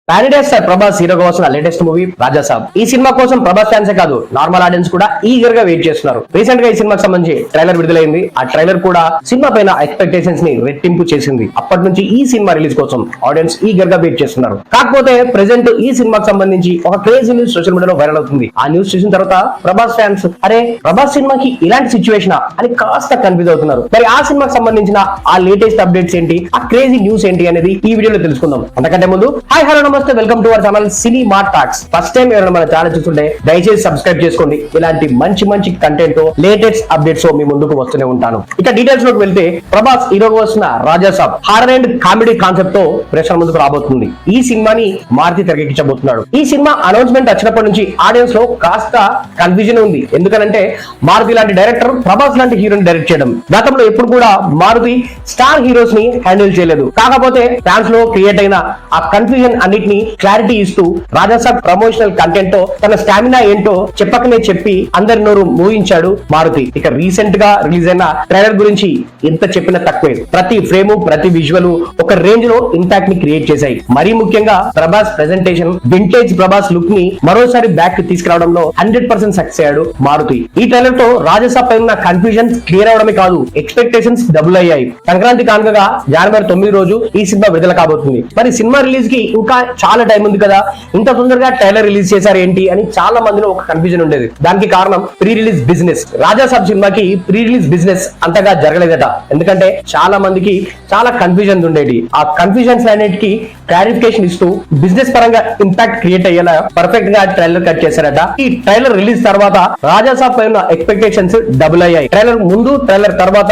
Pan India star Prabhas హీరోగా వస్తున్న latest movie Raja Saab. ఈ సినిమా కోసం ప్రభాస్ ఫ్యాన్సే కాదు నార్మల్ ఆడియన్స్ కూడా ఈగర్ గా వెయిట్ చేస్తున్నారు. రీసెంట్ గా ఈ సినిమాకి సంబంధించి ట్రైలర్ విడుదలైంది. ఆ ట్రైలర్ కూడా సినిమా పైన ఎక్స్పెక్టేషన్స్ ని రెట్టింపు చేసింది. అప్పటి నుంచి ఈ సినిమా రిలీజ్ కోసం ఆడియన్స్ ఈగర్ గా వెయిట్ చేస్తున్నారు. కాకపోతే ప్రెసెంట్ ఈ సినిమాకి సంబంధించి ఒక క్రేజీ న్యూస్ సోషల్ మీడియాలో వైరల్ అవుతుంది. ఆ న్యూస్ చూసిన తర్వాత ప్రభాస్ ఫ్యాన్స్ అరే ప్రభాస్ సినిమాకి ఇలాంటి సిచ్యువేషన్ అని కాస్త కన్ఫ్యూజ్ అవుతున్నారు. మరి ఆ సినిమాకి సంబంధించిన ఆ లేటెస్ట్ అప్డేట్స్ ఏంటి, ఆ క్రేజీ న్యూస్ ఏంటి అనేది ఈ వీడియోలో తెలుసుకుందాం. అంతకంటే ముందు హాయ్ హలో నమస్తే, welcome to our channel cine mart talks. First time ఎవరైనా మన ఛానల్ చూస్తుంటే దయచేసి సబ్స్క్రైబ్ చేసుకోండి. ఇలాంటి మంచి మంచి కంటెంట్ తో లేటెస్ట్ అప్డేట్స్ మీ ముందుకు వస్తూనే ఉంటాను. ఇక డీటెయిల్స్ లోకి వెళ్తే ప్రభాస్ హీరోగా వస్తున్న Raja Saab horror and comedy concept తో ప్రేక్షకుల ముందుకు రాబోతుంది. ఈ సినిమాని మారుతి తెరకెక్కించబోతున్నాడు. ఈ సినిమా అనౌన్స్మెంట్ వచ్చినప్పటి నుంచి ఆడియన్స్ లో కాస్త కన్ఫ్యూజన్ ఉంది. ఎందుకంటే మారుతి లాంటి డైరెక్టర్ ప్రభాస్ లాంటి హీరోని డైరెక్ట్ చేయడం గతంలో ఎప్పుడు కూడా మారుతి స్టార్ హీరోస్ ని హ్యాండిల్ చేయలేదు. కాకపోతే ఫ్యాన్స్ లో క్రియేట్ అయిన ఆ కన్ఫ్యూజన్ అన్నిటిని క్లారిటీ ఇస్తూ రాజాసాబ్ ప్రమోషనల్ కంటెంట్ తో తన స్టామినా ఏంటో చెప్పకనే చెప్పి అందరి నోరు మోగించాడు మారుతి. ఇక రీసెంట్ గా రిలీజ్ అయిన ట్రైలర్ గురించి ఎంత చెప్పినా తక్కువే. ప్రతి ఫ్రేమ్ ప్రతి విజువల్ ఒక రేంజ్ లో ఇంపాక్ట్ ని క్రియేట్ చేశాయి. మరీ ముఖ్యంగా Prabhas presentation vintage Prabhas look ని మరోసారి బ్యాక్ కి తీసుకురావడంలో 100% సక్సెస్ అయ్యాడు మారుతి. ఈ ట్రైలర్ తో రాజాసాబ్ పై ఉన్న కన్ఫ్యూజన్ క్లియర్ అవడమే కాదు, ఎక్స్పెక్టేషన్స్ డబుల్ అయ్యాయి. సంక్రాంతి కానుకగా జనవరి 9 రోజు ఈ సినిమా విడుదల కాబోతుంది. మరి సినిమా రిలీజ్ కి ఇంకా చాలా టైం ఉంది కదా, ఇంత తొందరగా ట్రైలర్ రిలీజ్ చేశారు ఏంటి అని చాలా మందిలో ఒక కన్ఫ్యూజన్ ఉండేది. దానికి కారణం ప్రీ రిలీజ్ బిజినెస్. రాజాసాబ్ సినిమాకి ప్రీ రిలీజ్ బిజినెస్ అంతగా జరగలేదట. ఎందుకంటే చాలా మందికి చాలా కన్ఫ్యూజన్ ఉండేది. ఆ కన్ఫ్యూజన్స్ అన్నిటికీ క్లారిఫికేషన్ ఇస్తూ బిజినెస్ పరంగా ఇంపాక్ట్ క్రియేట్ అయ్యేలా పర్ఫెక్ట్ గా ట్రైలర్ కట్ చేశారట. ఈ ట్రైలర్ రిలీజ్ తర్వాత రాజాసాబ్ పై ఉన్న ఎక్స్పెక్టేషన్స్ డబుల్ అయ్యాయి. ట్రైలర్ ముందు ట్రైలర్ తర్వాత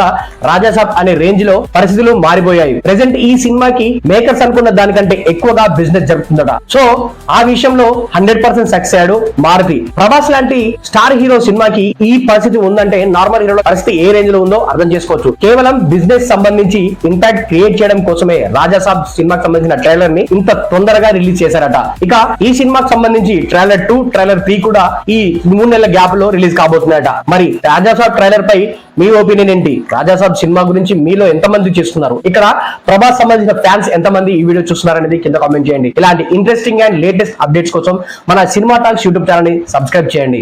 రాజాసాబ్ అనే రేంజ్ లో పరిస్థితులు మారిపోయాయి. ప్రెసెంట్ ఈ సినిమాకి మేకర్స్ అనుకున్న దానికంటే ఎక్కువగా బిజినెస్ జరుగుతుందట. సో ఆ విషయంలో 100% సక్సెస్ అయ్యాడు మారుతి. ప్రభాస్ లాంటి స్టార్ హీరో సినిమాకి ఈ పరిస్థితి ఉందంటే నార్మల్ హీరోల పరిస్థితి ఏ రేంజ్ లో ఉందో అర్థం చేసుకోవచ్చు. కేవలం బిజినెస్ సంబంధించి ఇంపాక్ట్ క్రియేట్ చేయడం కోసమే రాజాసాబ్ సినిమాకి సంబంధించిన ట్రైలర్ ని ఇంత తొందరగా రిలీజ్ చేశారట. ఇక ఈ సినిమాకి సంబంధించి ట్రైలర్ 2, ట్రైలర్ 3 కూడా ఈ 3 నెలల గ్యాప్ లో రిలీజ్ కాబోతున్నాయట. మరి రాజాసాబ్ ట్రైలర్ పై మీ ఒపీనియన్ ఏంటి? రాజాసాబ్ సినిమా గురించి మీలో ఎంతమంది చేస్తున్నారు? ఇక్కడ ప్రభాస్ సంబంధించిన ఫ్యాన్స్ ఎంతమంది ఈ వీడియో చూస్తున్నారు అనేది కింద కామెంట్ చేయండి. ఇలాంటి ఇంట్రెస్టింగ్ అండ్ లేటెస్ట్ అప్డేట్స్ కోసం మన సినిమా టాక్స్ యూట్యూబ్ ఛానల్ ని సబ్స్క్రైబ్ చేయండి.